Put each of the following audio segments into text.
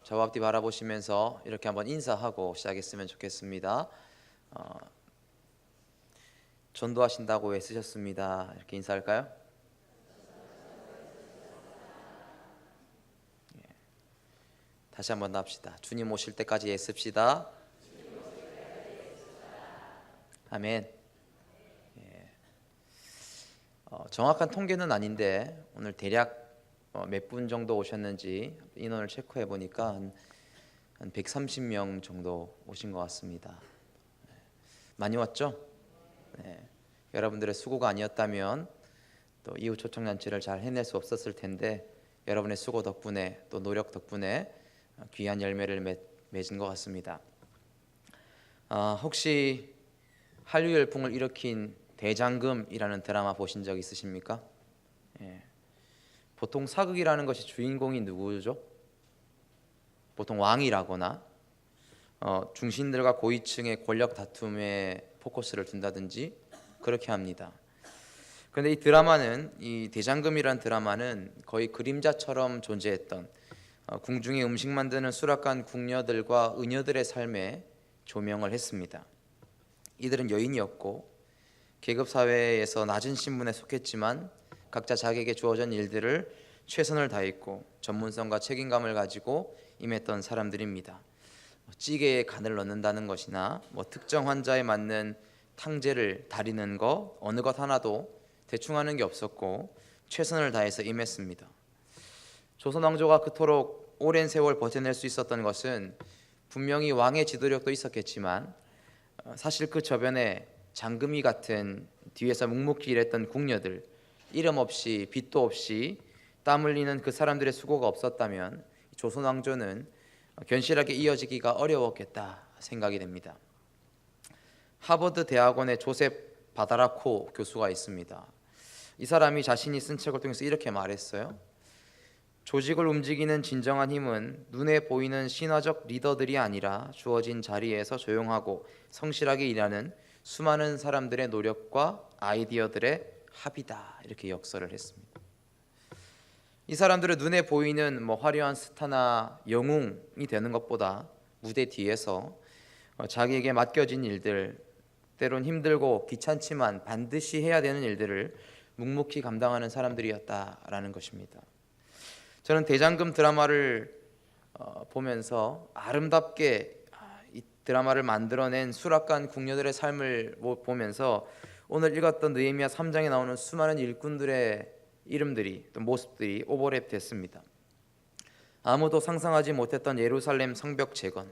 저와 앞뒤 바라보시면서 이렇게 한번 인사하고 시작했으면 좋겠습니다. 전도하신다고 애쓰셨습니다. 이렇게 인사할까요? 다시 한번 합시다. 주님 오실 때까지 애씁시다. 아멘. 정확한 통계는 아닌데 오늘 대략 몇 분 정도 오셨는지 인원을 체크해 보니까 한 130명 정도 오신 것 같습니다. 많이 왔죠? 네. 여러분들의 수고가 아니었다면 또 이웃 초청잔치를 잘 해낼 수 없었을 텐데 여러분의 수고 덕분에 또 노력 덕분에 귀한 열매를 맺은 것 같습니다. 혹시 한류 열풍을 일으킨 대장금이라는 드라마 보신 적 있으십니까? 보통 사극이라는 것이 주인공이 누구죠? 보통 왕이라거나 중신들과 고위층의 권력 다툼에 포커스를 둔다든지 그렇게 합니다. 그런데 이 드라마는, 이 대장금이라는 드라마는 거의 그림자처럼 존재했던 궁중에 음식 만드는 수락관 궁녀들과 의녀들의 삶에 조명을 했습니다. 이들은 여인이었고 계급사회에서 낮은 신분에 속했지만 각자 자기에게 주어진 일들을 최선을 다했고 전문성과 책임감을 가지고 임했던 사람들입니다. 찌개에 간을 넣는다는 것이나 특정 환자에 맞는 탕제를 다리는 거, 어느 것 하나도 대충 하는 게 없었고 최선을 다해서 임했습니다. 조선 왕조가 그토록 오랜 세월 버텨낼 수 있었던 것은 분명히 왕의 지도력도 있었겠지만 사실 그 저변에 장금이 같은 뒤에서 묵묵히 일했던 궁녀들, 이름 없이 빚도 없이 땀 흘리는 그 사람들의 수고가 없었다면 조선 왕조는 견실하게 이어지기가 어려웠겠다 생각이 됩니다. 하버드 대학원의 조셉 바다라코 교수가 있습니다. 이 사람이 자신이 쓴 책을 통해서 이렇게 말했어요. 조직을 움직이는 진정한 힘은 눈에 보이는 신화적 리더들이 아니라 주어진 자리에서 조용하고 성실하게 일하는 수많은 사람들의 노력과 아이디어들의 합이다, 이렇게 역설을 했습니다. 이 사람들은 눈에 보이는 화려한 스타나 영웅이 되는 것보다 무대 뒤에서 자기에게 맡겨진 일들, 때론 힘들고 귀찮지만 반드시 해야 되는 일들을 묵묵히 감당하는 사람들이었다라는 것입니다. 저는 대장금 드라마를 보면서 아름답게 이 드라마를 만들어낸 수락관 궁녀들의 삶을 보면서 오늘 읽었던 느헤미야 3장에 나오는 수많은 일꾼들의 이름들이, 또 모습들이 오버랩 됐습니다. 아무도 상상하지 못했던 예루살렘 성벽 재건,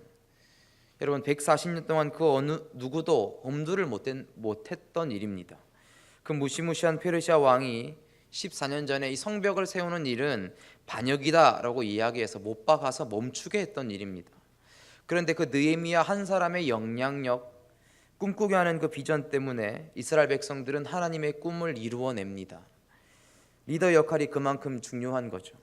여러분 140년 동안 그 어느 누구도 엄두를 못했던 일입니다. 그 무시무시한 페르시아 왕이 14년 전에 이 성벽을 세우는 일은 반역이다라고 이야기해서 못 박아서 멈추게 했던 일입니다. 그런데 그 느헤미야 한 사람의 영향력, 꿈꾸게 하는 그 비전 때문에 이스라엘 백성들은 하나님의 꿈을 이루어냅니다. 리더 역할이 그만큼 중요한 거죠.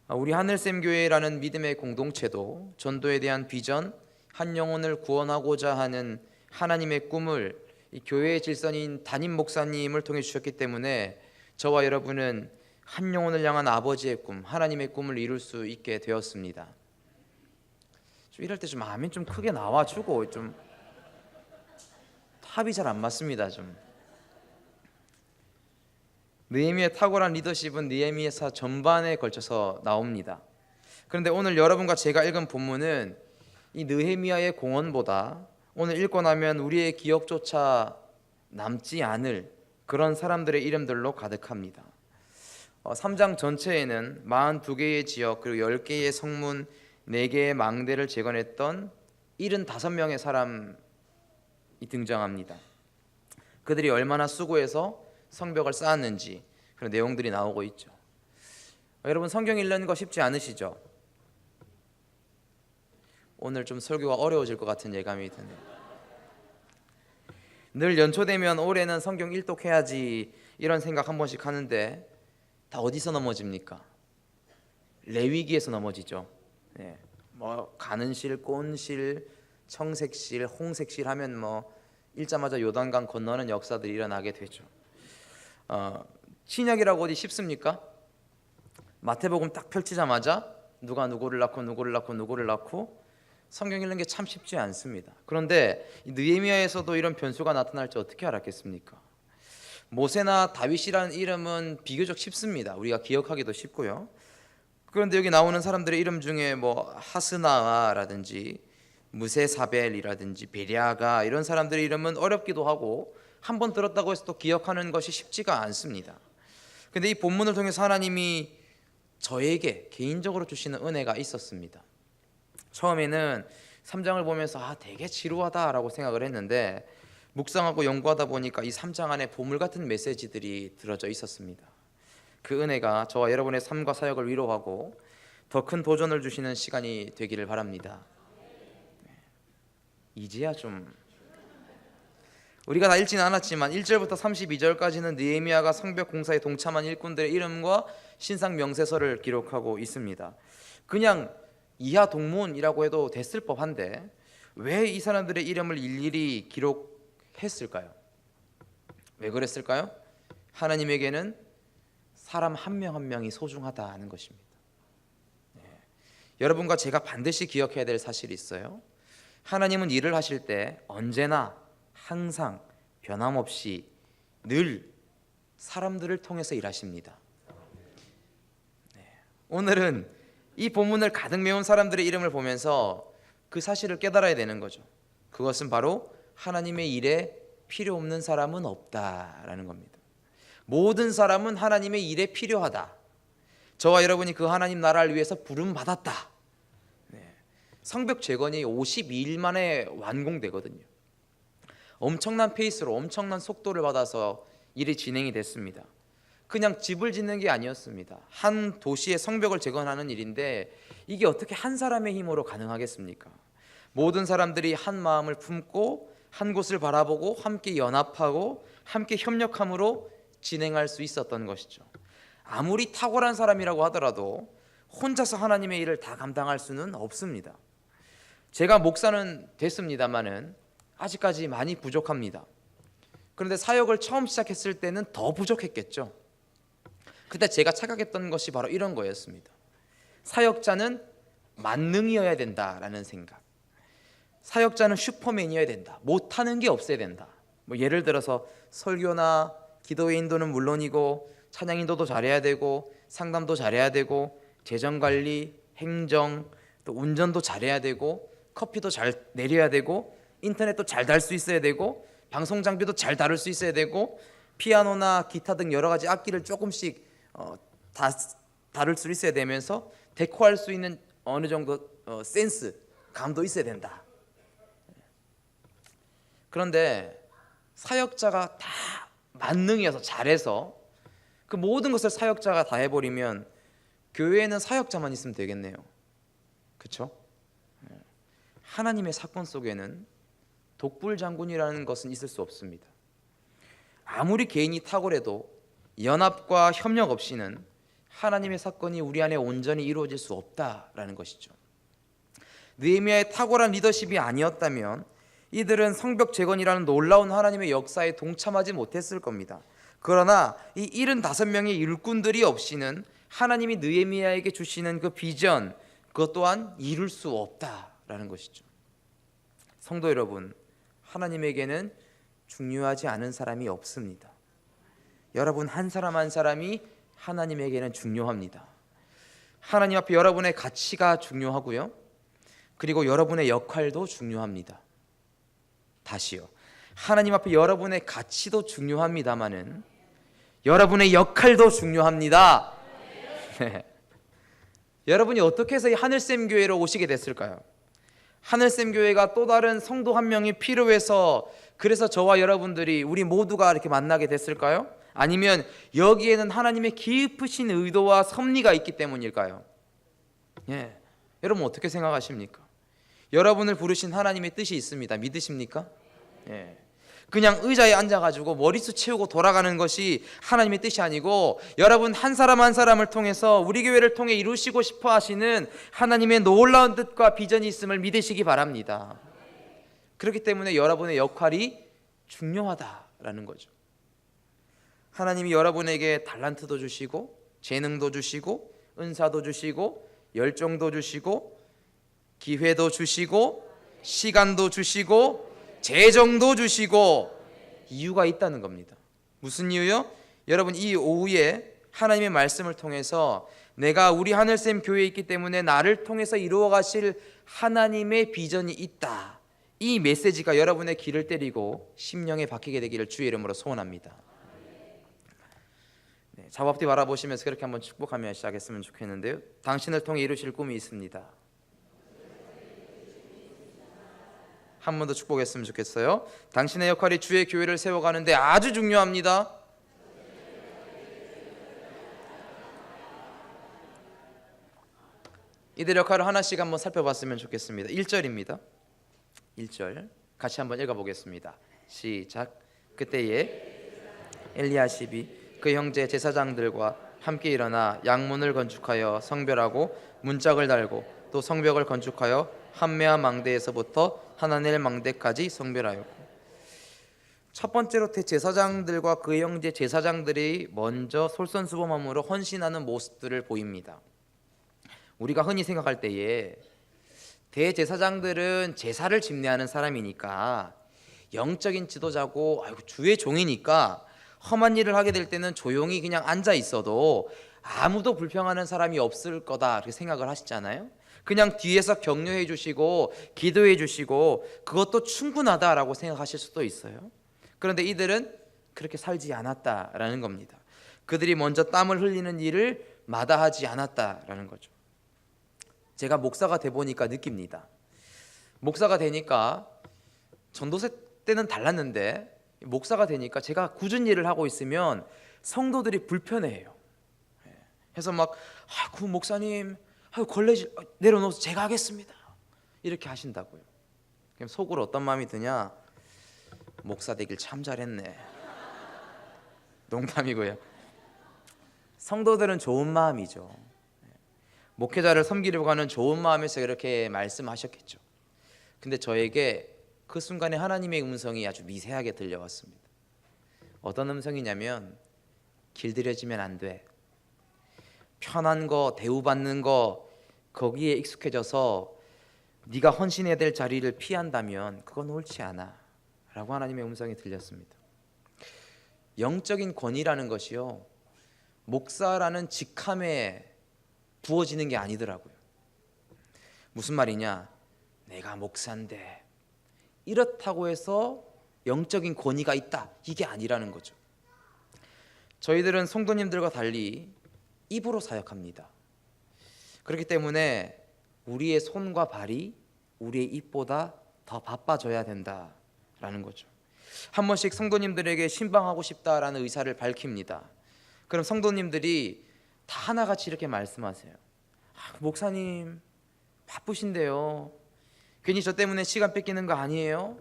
우리 하늘샘교회라는 믿음의 공동체도 전도에 대한 비전, 한 영혼을 구원하고자 하는 하나님의 꿈을 이 교회의 질서인 담임 목사님을 통해 주셨기 때문에 저와 여러분은 한 영혼을 향한 아버지의 꿈, 하나님의 꿈을 이룰 수 있게 되었습니다. 좀 이럴 때 좀 아멘 좀 크게 나와주고, 좀 합이 잘 안 맞습니다. 좀 느헤미야의 탁월한 리더십은 느헤미야서 전반에 걸쳐서 나옵니다. 그런데 오늘 여러분과 제가 읽은 본문은 이 느헤미야의 공헌보다 오늘 읽고 나면 우리의 기억조차 남지 않을 그런 사람들의 이름들로 가득합니다. 3장 전체에는 42개의 지역 그리고 10개의 성문 4개의 망대를 재건했던 75명의 사람이 등장합니다. 그들이 얼마나 수고해서 성벽을 쌓았는지 그런 내용들이 나오고 있죠. 여러분 성경 읽는 거 쉽지 않으시죠? 오늘 좀 설교가 어려워질 것 같은 예감이 드네요. 늘 연초되면 올해는 성경 일독해야지 이런 생각 한 번씩 하는데 다 어디서 넘어집니까? 레위기에서 넘어지죠. 가는실, 꼰실, 청색실, 홍색실 하면 읽자마자 요단강 건너는 역사들이 일어나게 되죠. 신약이라고 어디 쉽습니까? 마태복음 딱 펼치자마자 누가 누구를 낳고 성경 읽는 게 참 쉽지 않습니다. 그런데 느헤미야에서도 이런 변수가 나타날 줄 어떻게 알았겠습니까? 모세나 다윗이라는 이름은 비교적 쉽습니다. 우리가 기억하기도 쉽고요. 그런데 여기 나오는 사람들의 이름 중에 뭐 하스나라든지 무세사벨이라든지 베랴가 이런 사람들의 이름은 어렵기도 하고 한번 들었다고 해서 또 기억하는 것이 쉽지가 않습니다. 근데 이 본문을 통해서 하나님이 저에게 개인적으로 주시는 은혜가 있었습니다. 처음에는 3장을 보면서 되게 지루하다라고 생각을 했는데 묵상하고 연구하다 보니까 이 3장 안에 보물 같은 메시지들이 들어져 있었습니다. 그 은혜가 저와 여러분의 삶과 사역을 위로하고 더 큰 도전을 주시는 시간이 되기를 바랍니다. 이제야 좀 우리가 다 읽지는 않았지만 1절부터 32절까지는 느헤미야가 성벽 공사에 동참한 일꾼들의 이름과 신상 명세서를 기록하고 있습니다. 그냥 이하 동문이라고 해도 됐을 법한데 왜 이 사람들의 이름을 일일이 기록했을까요? 왜 그랬을까요? 하나님에게는 사람 한 명 한 명이 소중하다는 것입니다. 여러분과 제가 반드시 기억해야 될 사실이 있어요. 하나님은 일을 하실 때 언제나 항상 변함없이 늘 사람들을 통해서 일하십니다. 오늘은 이 본문을 가득 메운 사람들의 이름을 보면서 그 사실을 깨달아야 되는 거죠. 그것은 바로 하나님의 일에 필요 없는 사람은 없다라는 겁니다. 모든 사람은 하나님의 일에 필요하다. 저와 여러분이 그 하나님 나라를 위해서 부름받았다. 성벽 재건이 52일 만에 완공되거든요. 엄청난 페이스로 엄청난 속도를 받아서 일이 진행이 됐습니다. 그냥 집을 짓는 게 아니었습니다. 한 도시의 성벽을 재건하는 일인데 이게 어떻게 한 사람의 힘으로 가능하겠습니까? 모든 사람들이 한 마음을 품고 한 곳을 바라보고 함께 연합하고 함께 협력함으로 진행할 수 있었던 것이죠. 아무리 탁월한 사람이라고 하더라도 혼자서 하나님의 일을 다 감당할 수는 없습니다. 제가 목사는 됐습니다마는 아직까지 많이 부족합니다. 그런데 사역을 처음 시작했을 때는 더 부족했겠죠. 그때 제가 착각했던 것이 바로 이런 거였습니다. 사역자는 만능이어야 된다라는 생각. 사역자는 슈퍼맨이어야 된다. 못하는 게 없어야 된다. 뭐 예를 들어서 설교나 기도의 인도는 물론이고 찬양 인도도 잘해야 되고 상담도 잘해야 되고 재정관리, 행정, 또 운전도 잘해야 되고 커피도 잘 내려야 되고 인터넷도 잘 달 수 있어야 되고 방송 장비도 잘 다룰 수 있어야 되고 피아노나 기타 등 여러 가지 악기를 조금씩 다 다룰 수 있어야 되면서 데코할 수 있는 어느 정도 센스, 감도 있어야 된다. 그런데 사역자가 다 만능이어서 잘해서 그 모든 것을 사역자가 다 해버리면 교회에는 사역자만 있으면 되겠네요. 그렇죠? 하나님의 사건 속에는 독불장군이라는 것은 있을 수 없습니다. 아무리 개인이 탁월해도 연합과 협력 없이는 하나님의 사건이 우리 안에 온전히 이루어질 수 없다라는 것이죠. 느헤미야의 탁월한 리더십이 아니었다면 이들은 성벽 재건이라는 놀라운 하나님의 역사에 동참하지 못했을 겁니다. 그러나 이 75명의 일꾼들이 없이는 하나님이 느헤미야에게 주시는 그 비전, 그것 또한 이룰 수 없다라는 것이죠. 성도 여러분, 하나님에게는 중요하지 않은 사람이 없습니다. 여러분 한 사람 한 사람이 하나님에게는 중요합니다. 하나님 앞에 여러분의 가치가 중요하고요. 그리고 여러분의 역할도 중요합니다. 다시요. 하나님 앞에 여러분의 가치도 중요합니다마는 여러분의 역할도 중요합니다. 네. 여러분이 어떻게 해서 이 하늘샘 교회로 오시게 됐을까요? 하늘샘 교회가 또 다른 성도 한 명이 필요해서 그래서 저와 여러분들이 우리 모두가 이렇게 만나게 됐을까요? 아니면 여기에는 하나님의 깊으신 의도와 섭리가 있기 때문일까요? 예. 여러분 어떻게 생각하십니까? 여러분을 부르신 하나님의 뜻이 있습니다. 믿으십니까? 예. 그냥 의자에 앉아가지고 머리수 채우고 돌아가는 것이 하나님의 뜻이 아니고 여러분 한 사람 한 사람을 통해서 우리 교회를 통해 이루시고 싶어 하시는 하나님의 놀라운 뜻과 비전이 있음을 믿으시기 바랍니다. 그렇기 때문에 여러분의 역할이 중요하다라는 거죠. 하나님이 여러분에게 달란트도 주시고 재능도 주시고 은사도 주시고 열정도 주시고 기회도 주시고 시간도 주시고 재정도 주시고 이유가 있다는 겁니다. 무슨 이유요? 여러분, 이 오후에 하나님의 말씀을 통해서 내가 우리 하늘샘 교회에 있기 때문에 나를 통해서 이루어 가실 하나님의 비전이 있다, 이 메시지가 여러분의 귀를 때리고 심령에 박히게 되기를 주의 이름으로 소원합니다. 네, 좌우 앞뒤 바라보시면서 그렇게 한번 축복하며 시작했으면 좋겠는데요. 당신을 통해 이루실 꿈이 있습니다. 한 번 더 축복했으면 좋겠어요. 당신의 역할이 주의 교회를 세워가는데 아주 중요합니다. 이들 역할을 하나씩 한번 살펴봤으면 좋겠습니다. 1절입니다. 1절 같이 한번 읽어보겠습니다. 시작. 그때에 엘리야십이 그 형제 제사장들과 함께 일어나 양문을 건축하여 성별하고 문짝을 달고 또 성벽을 건축하여 함메아 망대에서부터 하나넬 망대까지 성별하였고, 첫 번째로 대제사장들과 그 형제 제사장들이 먼저 솔선수범함으로 헌신하는 모습들을 보입니다. 우리가 흔히 생각할 때에 대제사장들은 제사를 집례하는 사람이니까 영적인 지도자고 주의 종이니까 험한 일을 하게 될 때는 조용히 그냥 앉아 있어도 아무도 불평하는 사람이 없을 거다, 이렇게 생각을 하시잖아요. 그냥 뒤에서 격려해 주시고 기도해 주시고 그것도 충분하다라고 생각하실 수도 있어요. 그런데 이들은 그렇게 살지 않았다라는 겁니다. 그들이 먼저 땀을 흘리는 일을 마다하지 않았다라는 거죠. 제가 목사가 돼 보니까 느낍니다. 목사가 되니까 전도사 때는 달랐는데 목사가 되니까 제가 굳은 일을 하고 있으면 성도들이 불편해해요. 해서 막 그 목사님 걸레질 내려놓아서 제가 하겠습니다, 이렇게 하신다고요. 그럼 속으로 어떤 마음이 드냐? 목사 되길 참 잘했네. 농담이고요. 성도들은 좋은 마음이죠. 목회자를 섬기려고 하는 좋은 마음에서 이렇게 말씀하셨겠죠. 근데 저에게 그 순간에 하나님의 음성이 아주 미세하게 들려왔습니다. 어떤 음성이냐면, 길들여지면 안 돼. 편한 거, 대우받는 거, 거기에 익숙해져서 네가 헌신해야 될 자리를 피한다면 그건 옳지 않아 라고 하나님의 음성이 들렸습니다. 영적인 권위라는 것이요, 목사라는 직함에 부어지는 게 아니더라고요. 무슨 말이냐? 내가 목사인데 이렇다고 해서 영적인 권위가 있다, 이게 아니라는 거죠. 저희들은 성도님들과 달리 입으로 사역합니다. 그렇기 때문에 우리의 손과 발이 우리의 입보다 더 바빠져야 된다라는 거죠. 한 번씩 성도님들에게 신방하고 싶다라는 의사를 밝힙니다. 그럼 성도님들이 다 하나같이 이렇게 말씀하세요. 목사님 바쁘신데요, 괜히 저 때문에 시간 뺏기는 거 아니에요?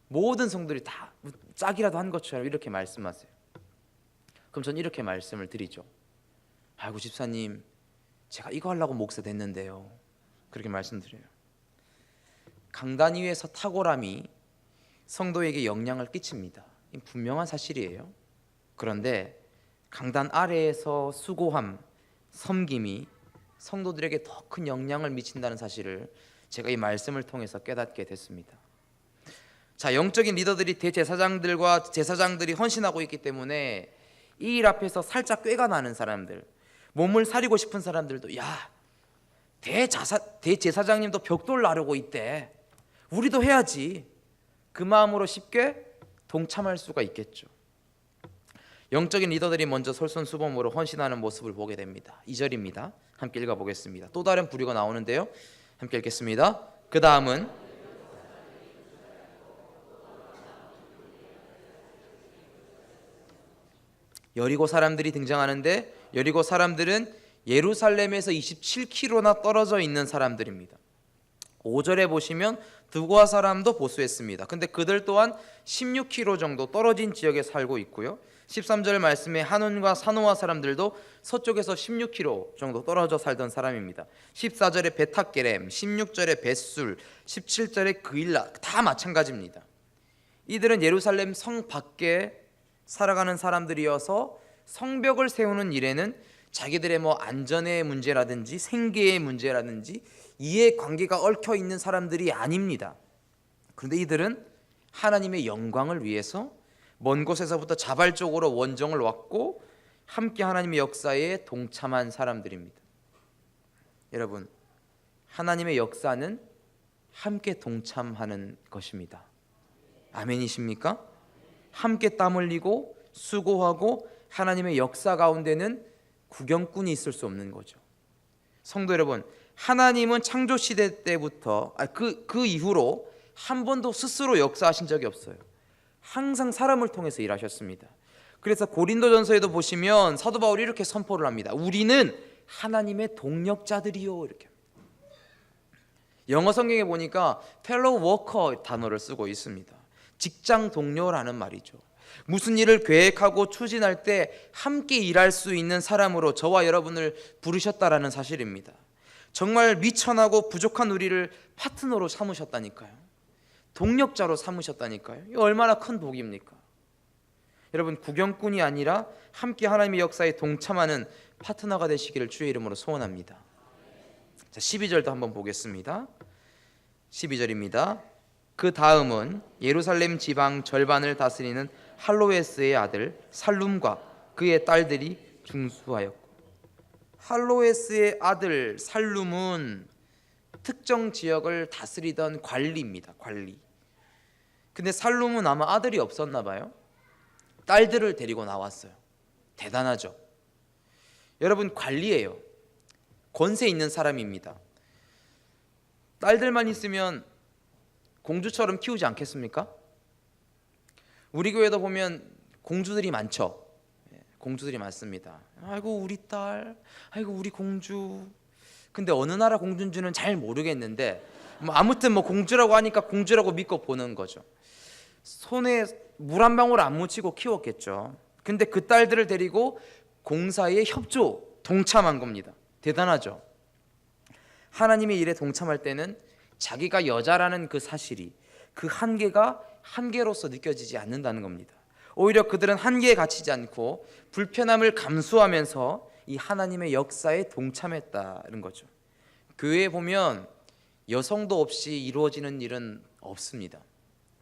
모든 성도들이 다 짝이라도 한 것처럼 이렇게 말씀하세요. 그럼 전 이렇게 말씀을 드리죠. 아이고 집사님, 제가 이거 하려고 목사 됐는데요, 그렇게 말씀드려요. 강단 위에서 탁월함이 성도에게 영향을 끼칩니다. 이건 분명한 사실이에요. 그런데 강단 아래에서 수고함, 섬김이 성도들에게 더 큰 영향을 미친다는 사실을 제가 이 말씀을 통해서 깨닫게 됐습니다. 자, 영적인 리더들이 대제사장들과 제사장들이 헌신하고 있기 때문에 이 일 앞에서 살짝 꾀가 나는 사람들, 몸을 사리고 싶은 사람들도, 야, 대제사장님도 벽돌 나르고 있대, 우리도 해야지, 그 마음으로 쉽게 동참할 수가 있겠죠. 영적인 리더들이 먼저 솔선수범으로 헌신하는 모습을 보게 됩니다. 2절입니다. 함께 읽어보겠습니다. 또 다른 부류가 나오는데요, 함께 읽겠습니다. 그 다음은 여리고 사람들이 등장하는데, 여리고 사람들은 예루살렘에서 27km나 떨어져 있는 사람들입니다. 5절에 보시면 드고아 사람도 보수했습니다. 근데 그들 또한 16km 정도 떨어진 지역에 살고 있고요. 13절 말씀에 한온과 사노아 사람들도 서쪽에서 16km 정도 떨어져 살던 사람입니다. 14절에 베탁게렘, 16절에 벳술, 17절에 그일라, 다 마찬가지입니다. 이들은 예루살렘 성 밖에 살아가는 사람들이어서 성벽을 세우는 일에는 자기들의 뭐 안전의 문제라든지 생계의 문제라든지 이해관계가 얽혀 있는 사람들이 아닙니다. 그런데 이들은 하나님의 영광을 위해서 먼 곳에서부터 자발적으로 원정을 왔고 함께 하나님의 역사에 동참한 사람들입니다. 여러분, 하나님의 역사는 함께 동참하는 것입니다. 아멘이십니까? 함께 땀 흘리고 수고하고 하나님의 역사 가운데는 구경꾼이 있을 수 없는 거죠. 성도 여러분, 하나님은 창조 시대 때부터 그 이후로 한 번도 스스로 역사하신 적이 없어요. 항상 사람을 통해서 일하셨습니다. 그래서 고린도전서에도 보시면 사도 바울이 이렇게 선포를 합니다. 우리는 하나님의 동력자들이요, 이렇게. 영어 성경에 보니까 fellow worker 단어를 쓰고 있습니다. 직장 동료라는 말이죠. 무슨 일을 계획하고 추진할 때 함께 일할 수 있는 사람으로 저와 여러분을 부르셨다라는 사실입니다. 정말 미천하고 부족한 우리를 파트너로 삼으셨다니까요. 동력자로 삼으셨다니까요. 이거 얼마나 큰 복입니까? 여러분, 구경꾼이 아니라 함께 하나님의 역사에 동참하는 파트너가 되시기를 주의 이름으로 소원합니다. 자, 12절도 한번 보겠습니다. 12절입니다. 그 다음은 예루살렘 지방 절반을 다스리는 할로에스의 아들 살룸과 그의 딸들이 중수하였고, 할로에스의 아들 살룸은 특정 지역을 다스리던 관리입니다. 관리. 근데 살룸은 아마 아들이 없었나 봐요. 딸들을 데리고 나왔어요. 대단하죠. 여러분, 관리예요. 권세 있는 사람입니다. 딸들만 있으면 공주처럼 키우지 않겠습니까? 우리 교회도 보면 공주들이 많죠. 공주들이 많습니다. 아이고 우리 딸, 아이고 우리 공주. 근데 어느 나라 공주인지는 잘 모르겠는데 아무튼 공주라고 하니까 공주라고 믿고 보는 거죠. 손에 물 한 방울 안 묻히고 키웠겠죠. 근데 그 딸들을 데리고 공사에 협조, 동참한 겁니다. 대단하죠. 하나님의 일에 동참할 때는 자기가 여자라는 그 사실이, 그 한계가 한계로서 느껴지지 않는다는 겁니다. 오히려 그들은 한계에 갇히지 않고 불편함을 감수하면서 이 하나님의 역사에 동참했다는 거죠. 교회에 보면 여성도 없이 이루어지는 일은 없습니다.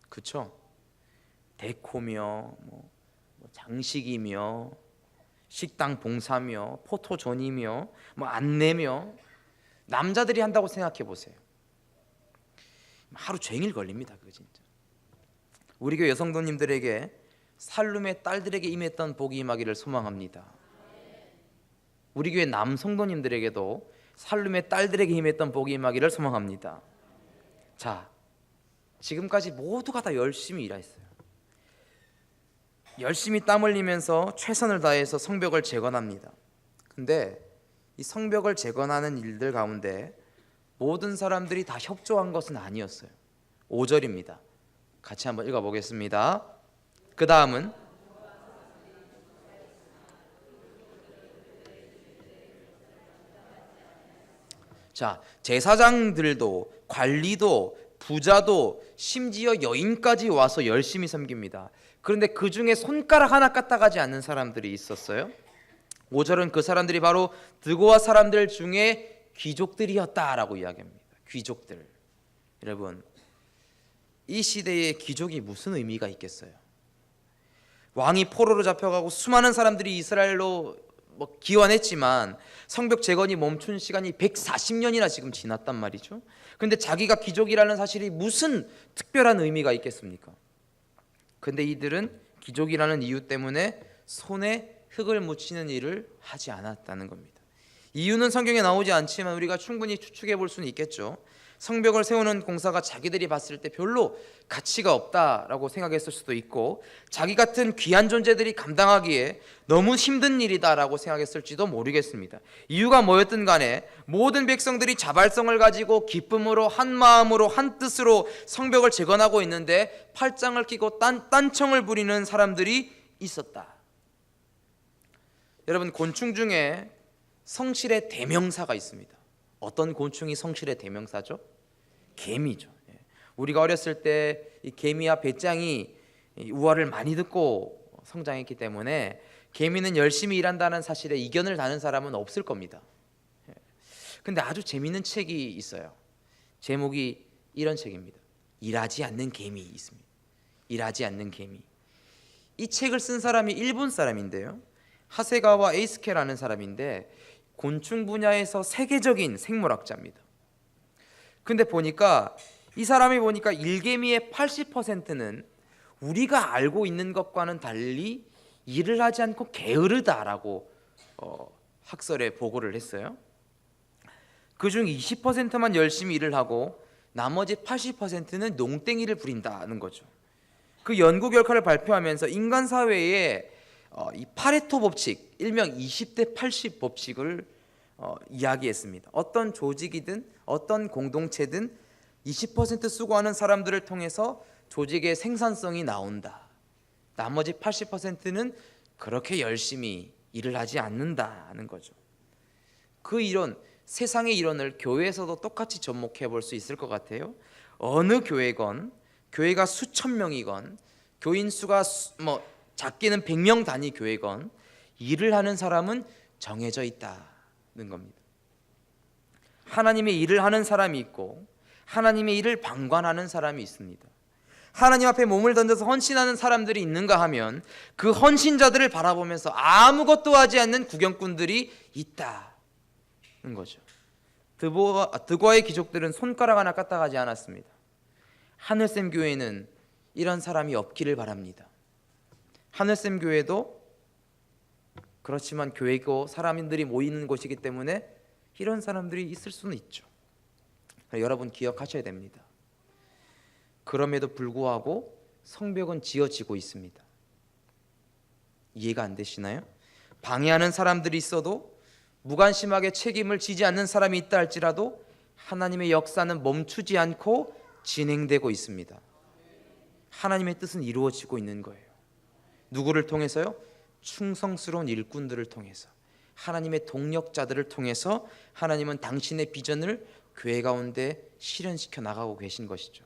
그렇죠? 데코며 장식이며 식당 봉사며 포토존이며 안내며 남자들이 한다고 생각해 보세요. 하루 종일 걸립니다. 그거 진짜. 우리 교회 여성도님들에게 살룸의 딸들에게 임했던 복이 임하기를 소망합니다. 우리 교회 남성도님들에게도 살룸의 딸들에게 임했던 복이 임하기를 소망합니다. 자, 지금까지 모두가 다 열심히 일했어요. 열심히 땀 흘리면서 최선을 다해서 성벽을 재건합니다. 근데 이 성벽을 재건하는 일들 가운데 모든 사람들이 다 협조한 것은 아니었어요. 5절입니다. 같이 한번 읽어보겠습니다. 그 다음은 자, 제사장들도 관리도 부자도 심지어 여인까지 와서 열심히 섬깁니다. 그런데 그 중에 손가락 하나 까딱하지 않는 사람들이 있었어요. 5절은 그 사람들이 바로 드고아 사람들 중에 귀족들이었다라고 이야기합니다. 귀족들. 여러분, 이 시대에 귀족이 무슨 의미가 있겠어요? 왕이 포로로 잡혀가고 수많은 사람들이 이스라엘로 기환했지만 성벽 재건이 멈춘 시간이 140년이나 지금 지났단 말이죠. 그런데 자기가 귀족이라는 사실이 무슨 특별한 의미가 있겠습니까? 근데 이들은 귀족이라는 이유 때문에 손에 흙을 묻히는 일을 하지 않았다는 겁니다. 이유는 성경에 나오지 않지만 우리가 충분히 추측해 볼 수는 있겠죠. 성벽을 세우는 공사가 자기들이 봤을 때 별로 가치가 없다라고 생각했을 수도 있고, 자기 같은 귀한 존재들이 감당하기에 너무 힘든 일이다라고 생각했을지도 모르겠습니다. 이유가 뭐였든 간에 모든 백성들이 자발성을 가지고 기쁨으로 한 마음으로 한 뜻으로 성벽을 재건하고 있는데 팔짱을 끼고 딴청을 부리는 사람들이 있었다. 여러분, 곤충 중에 성실의 대명사가 있습니다. 어떤 곤충이 성실의 대명사죠? 개미죠. 우리가 어렸을 때 이 개미와 배짱이 우화를 많이 듣고 성장했기 때문에 개미는 열심히 일한다는 사실에 이견을 다는 사람은 없을 겁니다. 근데 아주 재미있는 책이 있어요. 제목이 이런 책입니다. 일하지 않는 개미 있습니다. 일하지 않는 개미. 이 책을 쓴 사람이 일본 사람인데요, 하세가와 에이스케라는 사람인데 곤충 분야에서 세계적인 생물학자입니다. 근데 보니까 이 사람이 보니까 일개미의 80%는 우리가 알고 있는 것과는 달리 일을 하지 않고 게으르다라고 학설에 보고를 했어요. 그중 20%만 열심히 일을 하고 나머지 80%는 농땡이를 부린다는 거죠. 그 연구 결과를 발표하면서 인간 사회에 이 파레토 법칙, 일명 20대 80 법칙을 이야기했습니다. 어떤 조직이든 어떤 공동체든 20% 수고하는 사람들을 통해서 조직의 생산성이 나온다. 나머지 80%는 그렇게 열심히 일을 하지 않는다는 거죠. 그 이론, 세상의 이론을 교회에서도 똑같이 접목해 볼 수 있을 것 같아요. 어느 교회건, 교회가 수천 명이건, 교인 수가 작게는 100명 단위 교회건, 일을 하는 사람은 정해져 있다는 겁니다. 하나님의 일을 하는 사람이 있고 하나님의 일을 방관하는 사람이 있습니다. 하나님 앞에 몸을 던져서 헌신하는 사람들이 있는가 하면 그 헌신자들을 바라보면서 아무것도 하지 않는 구경꾼들이 있다는 거죠. 드고아의 귀족들은 손가락 하나 까딱하지 않았습니다. 하늘샘 교회는 이런 사람이 없기를 바랍니다. 하늘샘 교회도 그렇지만 교회고 사람들이 모이는 곳이기 때문에 이런 사람들이 있을 수는 있죠. 여러분 기억하셔야 됩니다. 그럼에도 불구하고 성벽은 지어지고 있습니다. 이해가 안 되시나요? 방해하는 사람들이 있어도, 무관심하게 책임을 지지 않는 사람이 있다 할지라도 하나님의 역사는 멈추지 않고 진행되고 있습니다. 하나님의 뜻은 이루어지고 있는 거예요. 누구를 통해서요? 충성스러운 일꾼들을 통해서, 하나님의 동력자들을 통해서 하나님은 당신의 비전을 교회 가운데 실현시켜 나가고 계신 것이죠.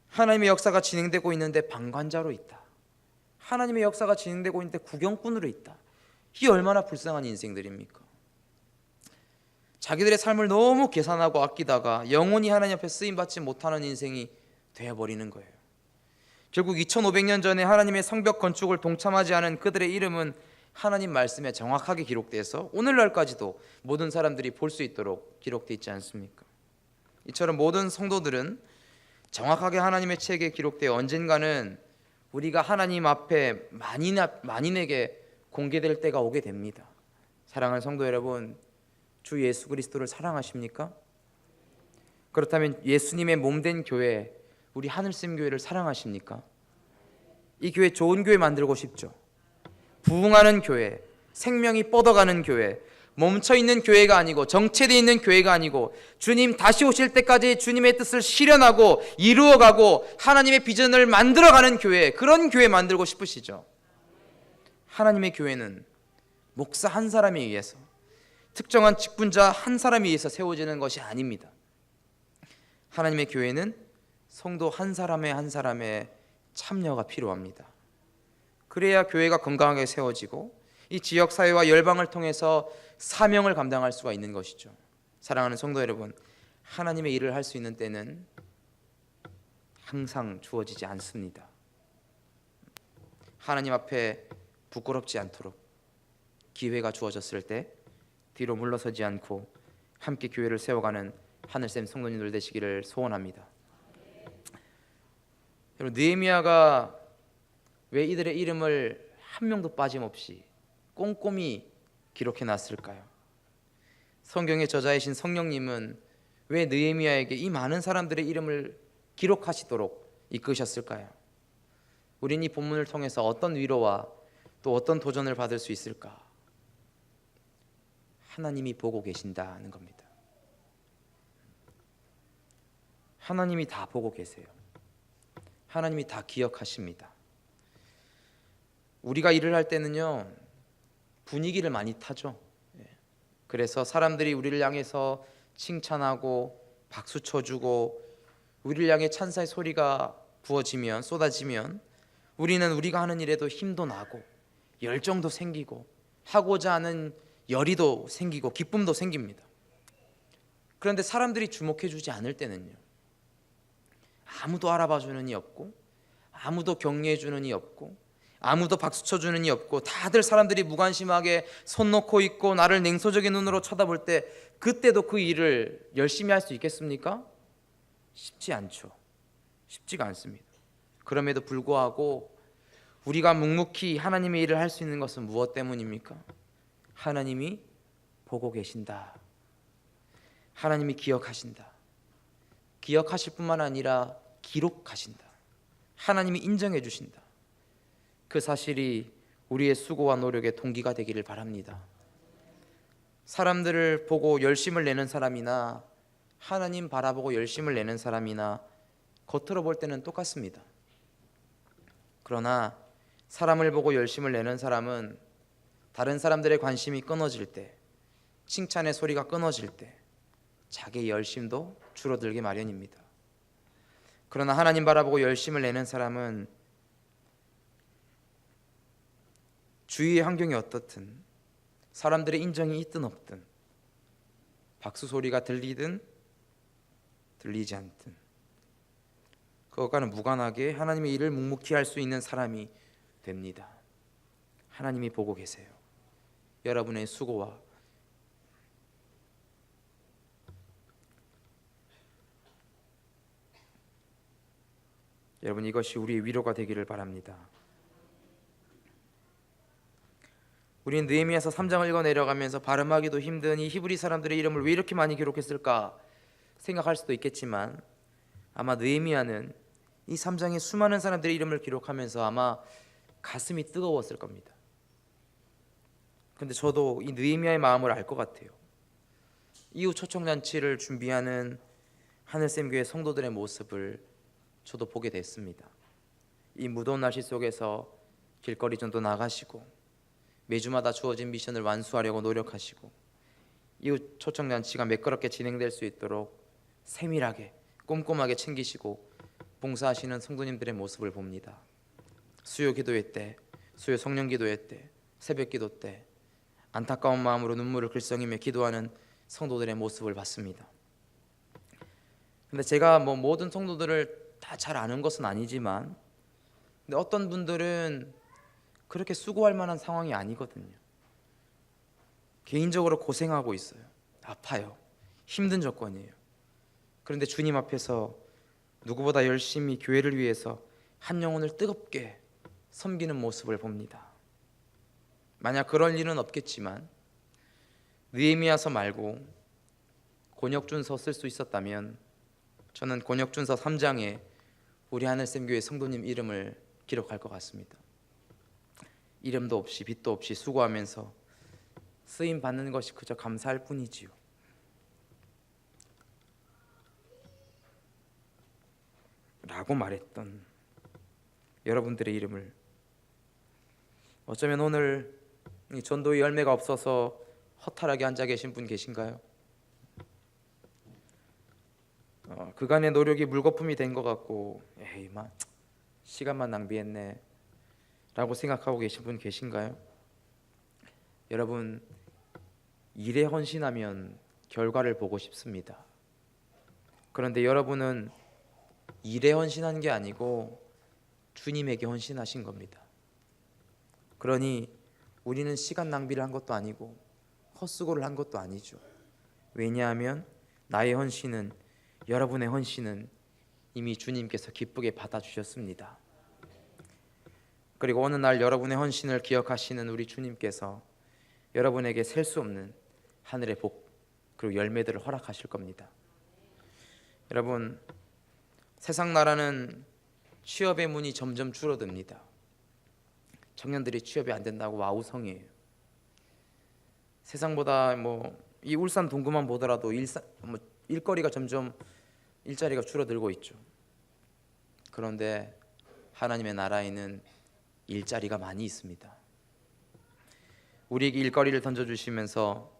하나님의 역사가 진행되고 있는데 방관자로 있다. 하나님의 역사가 진행되고 있는데 구경꾼으로 있다. 이 얼마나 불쌍한 인생들입니까? 자기들의 삶을 너무 계산하고 아끼다가 영원히 하나님 앞에 쓰임받지 못하는 인생이 되어버리는 거예요. 결국 2500년 전에 하나님의 성벽 건축을 동참하지 않은 그들의 이름은 하나님 말씀에 정확하게 기록돼서 오늘날까지도 모든 사람들이 볼 수 있도록 기록되어 있지 않습니까? 이처럼 모든 성도들은 정확하게 하나님의 책에 기록되어 언젠가는 우리가 하나님 앞에 만인에게 공개될 때가 오게 됩니다. 사랑하는 성도 여러분, 주 예수 그리스도를 사랑하십니까? 그렇다면 예수님의 몸된 교회, 우리 하늘샘 교회를 사랑하십니까? 이 교회 좋은 교회 만들고 싶죠? 부흥하는 교회, 생명이 뻗어가는 교회, 멈춰있는 교회가 아니고 정체되어 있는 교회가 아니고 주님 다시 오실 때까지 주님의 뜻을 실현하고 이루어가고 하나님의 비전을 만들어가는 교회, 그런 교회 만들고 싶으시죠? 하나님의 교회는 목사 한 사람에 의해서, 특정한 직분자 한 사람에 의해서 세워지는 것이 아닙니다. 하나님의 교회는 성도 한 사람의 한 사람의 참여가 필요합니다. 그래야 교회가 건강하게 세워지고 이 지역 사회와 열방을 통해서 사명을 감당할 수가 있는 것이죠. 사랑하는 성도 여러분, 하나님의 일을 할 수 있는 때는 항상 주어지지 않습니다. 하나님 앞에 부끄럽지 않도록 기회가 주어졌을 때 뒤로 물러서지 않고 함께 교회를 세워가는 하늘샘 성도님들 되시기를 소원합니다. 여러분, 느헤미야가 왜 이들의 이름을 한 명도 빠짐없이 꼼꼼히 기록해 놨을까요? 성경의 저자이신 성령님은 왜 느헤미야에게 이 많은 사람들의 이름을 기록하시도록 이끄셨을까요? 우린 이 본문을 통해서 어떤 위로와 또 어떤 도전을 받을 수 있을까? 하나님이 보고 계신다는 겁니다. 하나님이 다 보고 계세요. 하나님이 다 기억하십니다. 우리가 일을 할 때는요, 분위기를 많이 타죠. 그래서 사람들이 우리를 향해서 칭찬하고 박수 쳐주고 우리를 향해 찬사의 소리가 부어지면, 쏟아지면 우리는 우리가 하는 일에도 힘도 나고 열정도 생기고 하고자 하는 열의도 생기고 기쁨도 생깁니다. 그런데 사람들이 주목해 주지 않을 때는요, 아무도 알아봐 주는 이 없고 아무도 격려해 주는 이 없고 아무도 박수 쳐 주는 이 없고 다들 사람들이 무관심하게 손 놓고 있고 나를 냉소적인 눈으로 쳐다볼 때, 그때도 그 일을 열심히 할 수 있겠습니까? 쉽지 않죠. 쉽지가 않습니다. 그럼에도 불구하고 우리가 묵묵히 하나님의 일을 할 수 있는 것은 무엇 때문입니까? 하나님이 보고 계신다. 하나님이 기억하신다. 기억하실 뿐만 아니라 기록하신다. 하나님이 인정해 주신다. 그 사실이 우리의 수고와 노력의 동기가 되기를 바랍니다. 사람들을 보고 열심을 내는 사람이나 하나님 바라보고 열심을 내는 사람이나 겉으로 볼 때는 똑같습니다. 그러나 사람을 보고 열심을 내는 사람은 다른 사람들의 관심이 끊어질 때, 칭찬의 소리가 끊어질 때 자기의 열심도 줄어들게 마련입니다. 그러나 하나님 바라보고 열심을 내는 사람은 주위의 환경이 어떻든, 사람들의 인정이 있든 없든, 박수 소리가 들리든 들리지 않든 그것과는 무관하게 하나님의 일을 묵묵히 할 수 있는 사람이 됩니다. 하나님이 보고 계세요. 여러분의 수고와 여러분, 이것이 우리의 위로가 되기를 바랍니다. 우리는 느헤미야서 3장을 읽어 내려가면서 발음하기도 힘든 이 히브리 사람들의 이름을 왜 이렇게 많이 기록했을까 생각할 수도 있겠지만, 아마 느헤미야는 이 3장에 수많은 사람들의 이름을 기록하면서 아마 가슴이 뜨거웠을 겁니다. 그런데 저도 이 느헤미야의 마음을 알 것 같아요. 이후 초청잔치를 준비하는 하늘샘교회 성도들의 모습을 저도 보게 됐습니다. 이 무더운 날씨 속에서 길거리 전도 나가시고 매주마다 주어진 미션을 완수하려고 노력하시고, 이후 초청잔치가 매끄럽게 진행될 수 있도록 세밀하게 꼼꼼하게 챙기시고 봉사하시는 성도님들의 모습을 봅니다. 수요 기도회 때, 수요 성령 기도회 때, 새벽 기도 때 안타까운 마음으로 눈물을 글썽이며 기도하는 성도들의 모습을 봤습니다. 근데 제가 모든 성도들을 다 잘 아는 것은 아니지만, 근데 어떤 분들은 그렇게 수고할 만한 상황이 아니거든요. 개인적으로 고생하고 있어요. 아파요. 힘든 조건이에요. 그런데 주님 앞에서 누구보다 열심히 교회를 위해서 한 영혼을 뜨겁게 섬기는 모습을 봅니다. 만약 그럴 일은 없겠지만 느헤미야서 말고 곤역준서 쓸 수 있었다면 저는 곤역준서 3장에 우리 하늘샘교회 성도님 이름을 기록할 것 같습니다. 이름도 없이 빚도 없이 수고하면서 쓰임 받는 것이 그저 감사할 뿐이지요. 라고 말했던 여러분들의 이름을, 어쩌면 오늘 이 전도의 열매가 없어서 허탈하게 앉아 계신 분 계신가요? 그간의 노력이 물거품이 된 것 같고 에이만 시간만 낭비했네 라고 생각하고 계신 분 계신가요? 여러분, 일에 헌신하면 결과를 보고 싶습니다. 그런데 여러분은 일에 헌신한 게 아니고 주님에게 헌신하신 겁니다. 그러니 우리는 시간 낭비를 한 것도 아니고 헛수고를 한 것도 아니죠. 왜냐하면 나의 헌신은, 여러분의 헌신은 이미 주님께서 기쁘게 받아주셨습니다. 그리고 어느 날 여러분의 헌신을 기억하시는 우리 주님께서 여러분에게 셀 수 없는 하늘의 복 그리고 열매들을 허락하실 겁니다. 여러분, 세상 나라는 취업의 문이 점점 줄어듭니다. 청년들이 취업이 안 된다고 아우성이에요. 세상보다 이 울산 동구만 보더라도 일거리가 점점 일자리가 줄어들고 있죠. 그런데 하나님의 나라에는 일자리가 많이 있습니다. 우리에게 일거리를 던져주시면서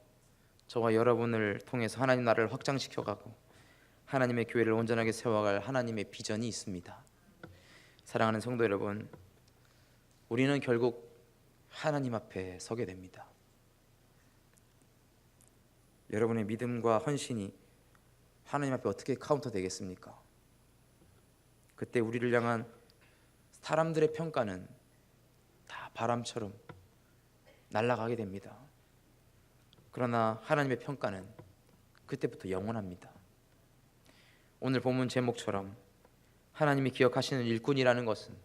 저와 여러분을 통해서 하나님 나라를 확장시켜가고 하나님의 교회를 온전하게 세워갈 하나님의 비전이 있습니다. 사랑하는 성도 여러분, 우리는 결국 하나님 앞에 서게 됩니다. 여러분의 믿음과 헌신이 하나님 앞에 어떻게 카운터 되겠습니까? 그때 우리를 향한 사람들의 평가는 다 바람처럼 날아가게 됩니다. 그러나 하나님의 평가는 그때부터 영원합니다. 오늘 본문 제목처럼 하나님이 기억하시는 일꾼이라는 것은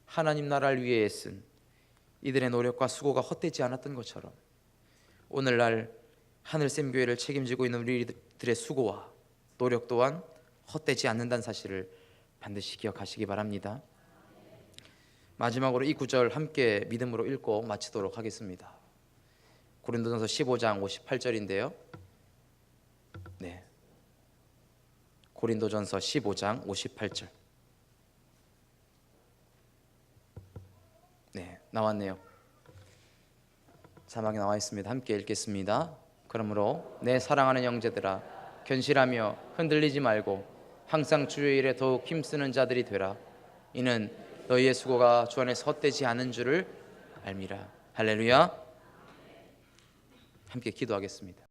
하나님 나라를 위해 애쓴 이들의 노력과 수고가 헛되지 않았던 것처럼 오늘날 하늘샘교회를 책임지고 있는 우리들의 수고와 노력 또한 헛되지 않는다는 사실을 반드시 기억하시기 바랍니다. 마지막으로 이 구절 함께 믿음으로 읽고 마치도록 하겠습니다. 고린도전서 15장 58절인데요. 네, 고린도전서 15장 58절. 네, 나왔네요. 자막에 나와 있습니다. 함께 읽겠습니다. 그러므로 내 사랑하는 형제들아, 견실하며 흔들리지 말고 항상 주의 일에 더욱 힘쓰는 자들이 되라. 이는 너희의 수고가 주 안에서 헛되지 않은 줄을 알미라. 할렐루야. 함께 기도하겠습니다.